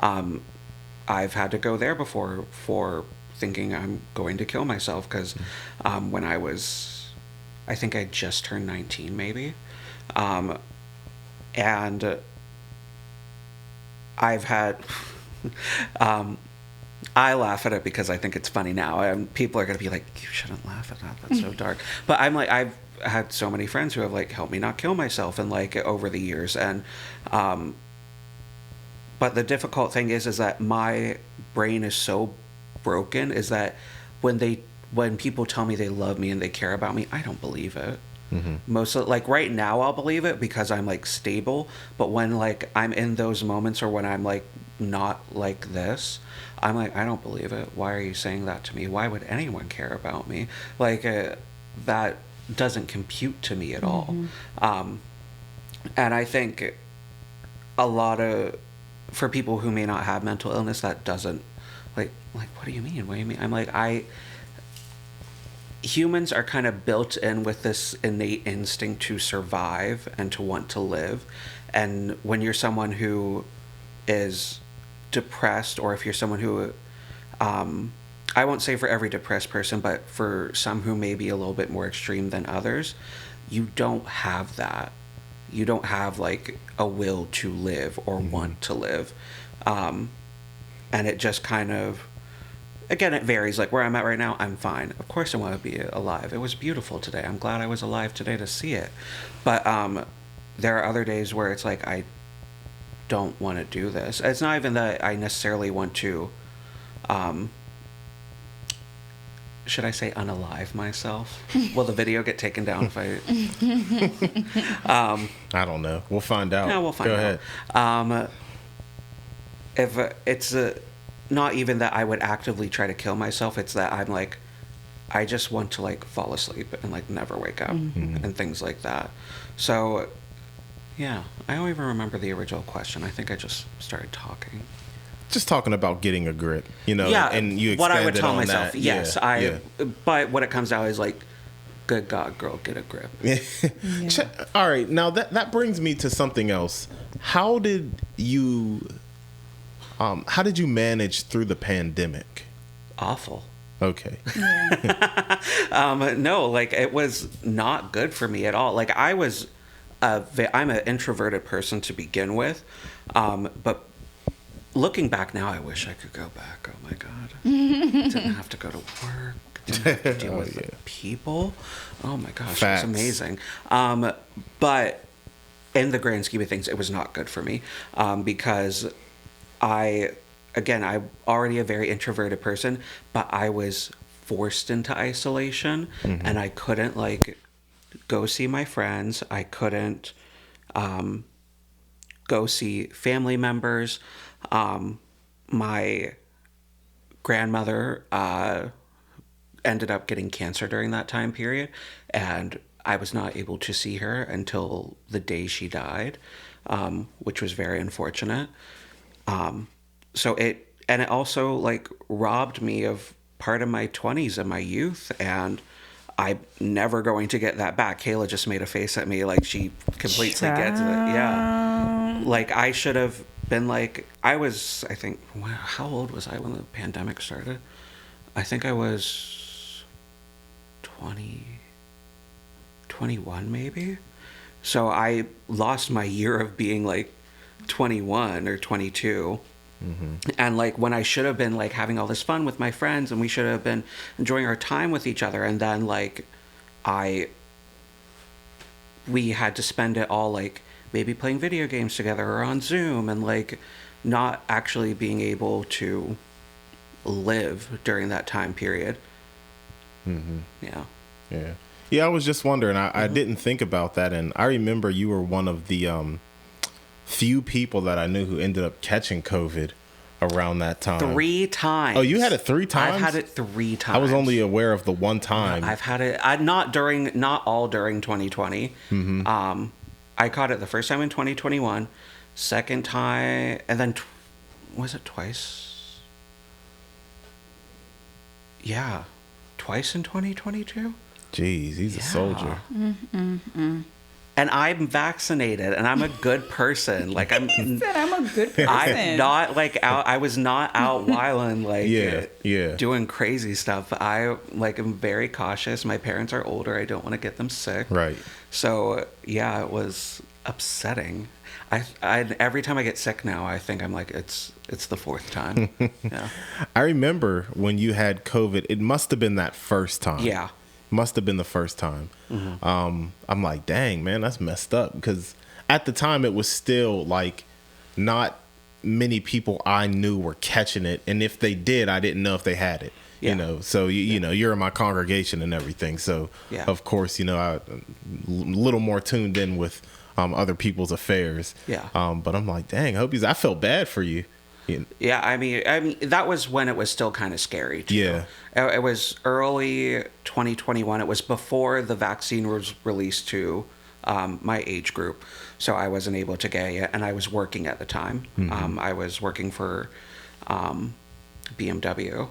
I've had to go there before for thinking I'm going to kill myself, because when I think I just turned 19 maybe. And I've had, I laugh at it because I think it's funny now, and people are going to be like, you shouldn't laugh at that, that's so dark. But I'm like, I've had so many friends who have like helped me not kill myself, and like over the years. And but the difficult thing is that my brain is so broken, is that when people tell me they love me and they care about me, I don't believe it. Most of, like, right now I'll believe it because I'm like stable, but when like I'm in those moments, or when I'm like not like this, I'm like, I don't believe it. Why are you saying that to me? Why would anyone care about me? Like, that doesn't compute to me at all. And I think a lot of, for people who may not have mental illness, that doesn't like what do you mean? What do you mean? I'm like, humans are kind of built in with this innate instinct to survive and to want to live. And when you're someone who is depressed, or if you're someone who, I won't say for every depressed person, but for some who may be a little bit more extreme than others, you don't have that. You don't have like a will to live or want to live. And it just kind of, again, it varies. Like, where I'm at right now, I'm fine. Of course I want to be alive. It was beautiful today. I'm glad I was alive today to see it. But there are other days where it's like, I don't want to do this. It's not even that I necessarily want to, should I say unalive myself? Will the video get taken down if I... I don't know. We'll find out. No, we'll find out. Go ahead. If it's not even that I would actively try to kill myself, it's that I'm like, I just want to like fall asleep and like never wake up and things like that. So yeah, I don't even remember the original question. I think I just started talking. Just talking about getting a grip, Yeah, and you what I would expanded tell on myself. that. Yes, Yeah. But what it comes down is like, good God, girl, get a grip. All right, now that brings me to something else. How did you manage through the pandemic? Awful. Okay. No, like, it was not good for me at all. Like, I'm an introverted person to begin with, but looking back now, I wish I could go back. Oh my God. Didn't have to go to work. Didn't have to deal with people. Oh my gosh, Facts. it was amazing. But in the grand scheme of things, it was not good for me, because I'm already a very introverted person, but I was forced into isolation, and I couldn't like go see my friends. I couldn't go see family members. My grandmother ended up getting cancer during that time period, and I was not able to see her until the day she died, which was very unfortunate. So it also like robbed me of part of my 20s and my youth, and I'm never going to get that back. Kayla just made a face at me like she completely gets it. Yeah. Like I should have been like, I think, how old was I when the pandemic started? I think I was 21 maybe. So I lost my year of being like 21 or 22. And like when I should have been like having all this fun with my friends, and we should have been enjoying our time with each other, and then like we had to spend it all like maybe playing video games together or on Zoom, and like not actually being able to live during that time period. Yeah, I was just wondering. I didn't think about that, and I remember you were one of the few people that I knew who ended up catching COVID around that time. 3 times. Oh, you had it 3 times? I've had it 3 times. I was only aware of the one time. I've had it. Not all during 2020. I caught it the first time in 2021, second time, and then was it twice? Yeah, twice in 2022. Jeez, he's a soldier. And I'm vaccinated, and I'm a good person. Like I'm a good person. I'm not like out. I was not out wilding like doing crazy stuff. I like am very cautious. My parents are older. I don't want to get them sick. Right. So yeah, it was upsetting. I every time I get sick now, I think I'm like it's the 4th time. Yeah. I remember when you had COVID. It must have been that first time. Yeah. Must have been the first time. I'm like, dang, man, that's messed up. Because at the time, it was still like not many people I knew were catching it. And if they did, I didn't know if they had it. Yeah. You know, so, you know, you're in my congregation and everything. So, of course, you know, I'm a little more tuned in with other people's affairs. Yeah. But I'm like, dang, I felt bad for you. Yeah, I mean, that was when it was still kind of scary, too. Yeah. It was early 2021. It was before the vaccine was released to my age group, so I wasn't able to get it, and I was working at the time. I was working for BMW,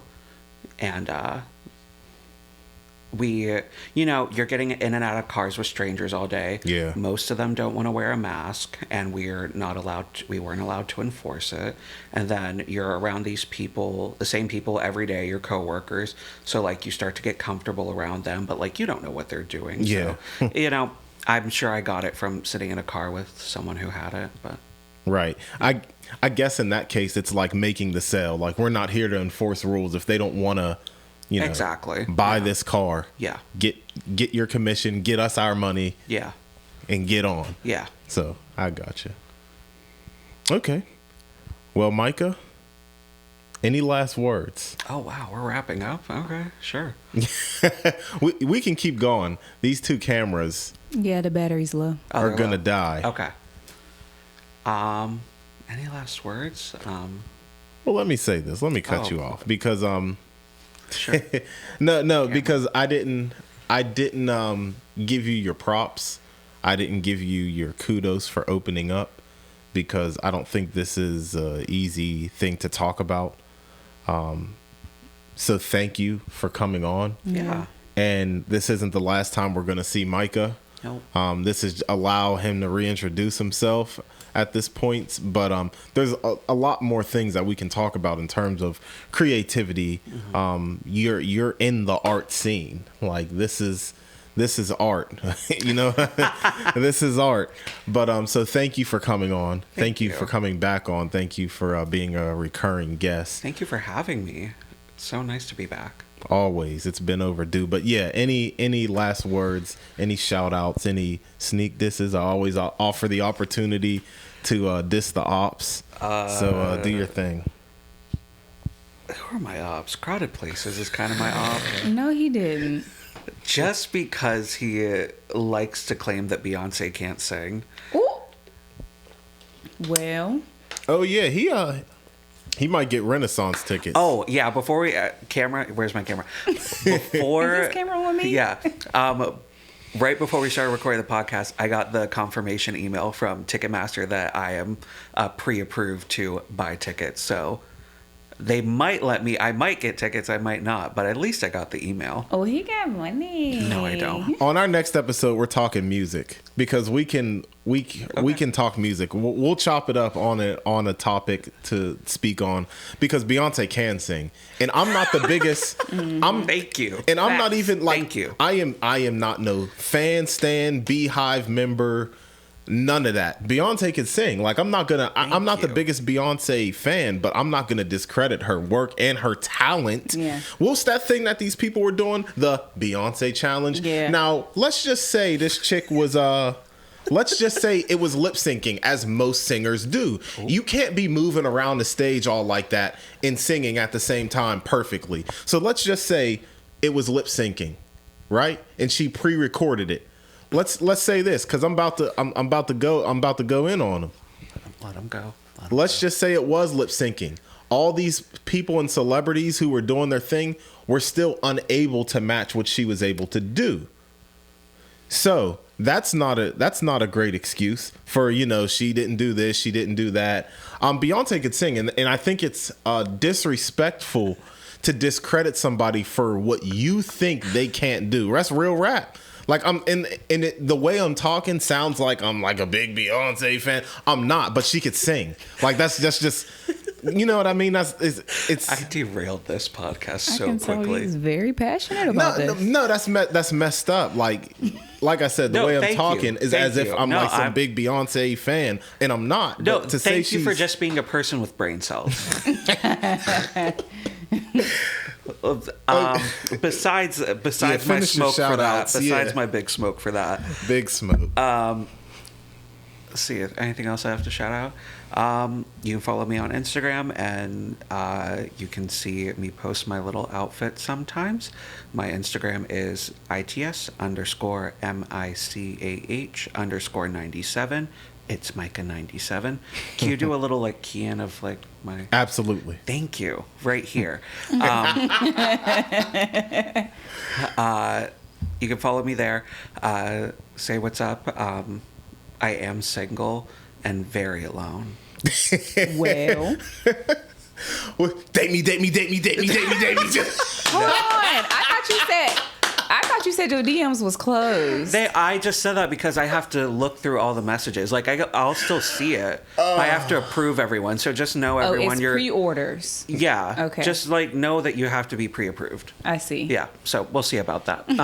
and you're getting in and out of cars with strangers all day. Yeah. Most of them don't want to wear a mask, and we weren't allowed to enforce it. And then you're around these people, the same people every day, your coworkers. So like you start to get comfortable around them, but like you don't know what they're doing. Yeah. So, I'm sure I got it from sitting in a car with someone who had it, but. Right. I guess in that case, it's like making the sale. Like we're not here to enforce rules if they don't want to. Exactly. Buy this car. Yeah. Get your commission. Get us our money. Yeah. And get on. Yeah. So I got you. Okay. Well, Micah, any last words? Oh wow, we're wrapping up. Okay, sure. we can keep going. These 2 cameras. Yeah, the battery's low. Are gonna die. Okay. Any last words? Well, let me say this. Let me cut you off because Sure. No, because I didn't give you your props. I didn't give you your kudos for opening up because I don't think this is an easy thing to talk about. So thank you for coming on. Yeah. And this isn't the last time we're going to see Micah. Nope. This is allow him to reintroduce himself at this point, but there's a lot more things that we can talk about in terms of creativity. You're in the art scene. Like this is art. This is art. But so thank you for coming on. Thank you for coming back on. Thank you for being a recurring guest. Thank you for having me. It's so nice to be back. Always. It's been overdue. But yeah, any last words, any shout outs, any sneak disses, I always offer the opportunity to diss the ops. So do your thing. Who are my ops? Crowded Places is kind of my op. No, he didn't. Just because he likes to claim that Beyonce can't sing. Ooh. Well. Oh yeah, he might get Renaissance tickets. Oh yeah, before we camera, where's my camera? Before Is this camera on me? Yeah. Right before we started recording the podcast, I got the confirmation email from Ticketmaster that I am pre-approved to buy tickets. So they might let me. I might get tickets. I might not. But at least I got the email. Oh, he got money. No, I don't. On our next episode, we're talking music because we can talk music. We'll chop it up on a topic to speak on because Beyonce can sing, and I'm not the biggest. Thank you. And I'm not even like. Thank you. I am not no fan, stan, Beehive member. None of that. Beyonce can sing. Like I'm not the biggest Beyonce fan, but I'm not gonna discredit her work and her talent. Yeah. What's that thing that these people were doing? The Beyonce challenge. Yeah. Now let's just say this chick was let's just say it was lip syncing, as most singers do. Ooh. You can't be moving around the stage all like that and singing at the same time perfectly. So let's just say it was lip syncing, right? And she pre-recorded it. Let's say this because I'm about to go in on him. Let him go. Let's just say it was lip syncing. All these people and celebrities who were doing their thing were still unable to match what she was able to do. So that's not a great excuse for, she didn't do this, she didn't do that. Beyonce could sing, and I think it's disrespectful to discredit somebody for what you think they can't do. That's real rap. Like the way I'm talking sounds like I'm like a big Beyonce fan. I'm not, but she could sing. Like that's just, you know what I mean? It's. I derailed this podcast so I can quickly. tell he's very passionate about this. No, that's messed up. Like I said, the way I'm talking is as if I'm like some big Beyonce fan, and I'm not. No, but to thank say you for just being a person with brain cells. Besides my smoke for that, besides my big smoke for that, big smoke. Let's see, anything else I have to shout out? You can follow me on Instagram, and you can see me post my little outfit sometimes. My Instagram is its_MICAH_97. It's Micah97. Can you do a little like key in of like my... Absolutely. Thank you. Right here. You can follow me there. Say what's up. I am single and very alone. Well... Date me. Hold on. I thought you said your DMs was closed. I just said that because I have to look through all the messages. Like I'll still see it. I have to approve everyone. So just know everyone. It's pre-orders. Yeah. Okay. Just like know that you have to be pre-approved. I see. Yeah. So we'll see about that. And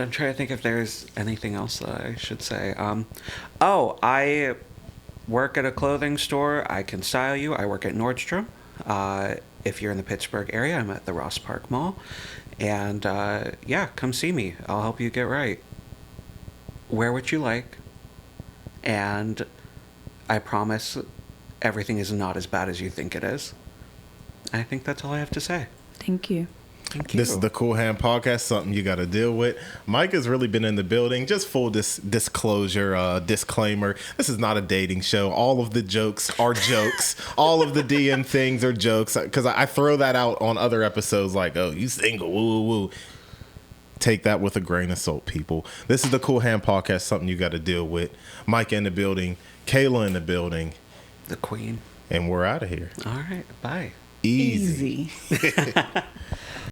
I'm trying to think if there's anything else that I should say. I work at a clothing store. I can style you. I work at Nordstrom. If you're in the Pittsburgh area, I'm at the Ross Park Mall. And come see me. I'll help you get right. Wear what you like. And I promise everything is not as bad as you think it is. I think that's all I have to say. Thank you. Thank you. This is the Cool Hand Podcast, something you got to deal with. Mike has really been in the building. Just full disclosure, disclaimer. This is not a dating show. All of the jokes are jokes. All of the DM things are jokes. Because I throw that out on other episodes like, oh, you single, woo, woo, woo. Take that with a grain of salt, people. This is the Cool Hand Podcast, something you got to deal with. Mike in the building. Kayla in the building. The queen. And we're out of here. All right. Bye. Easy.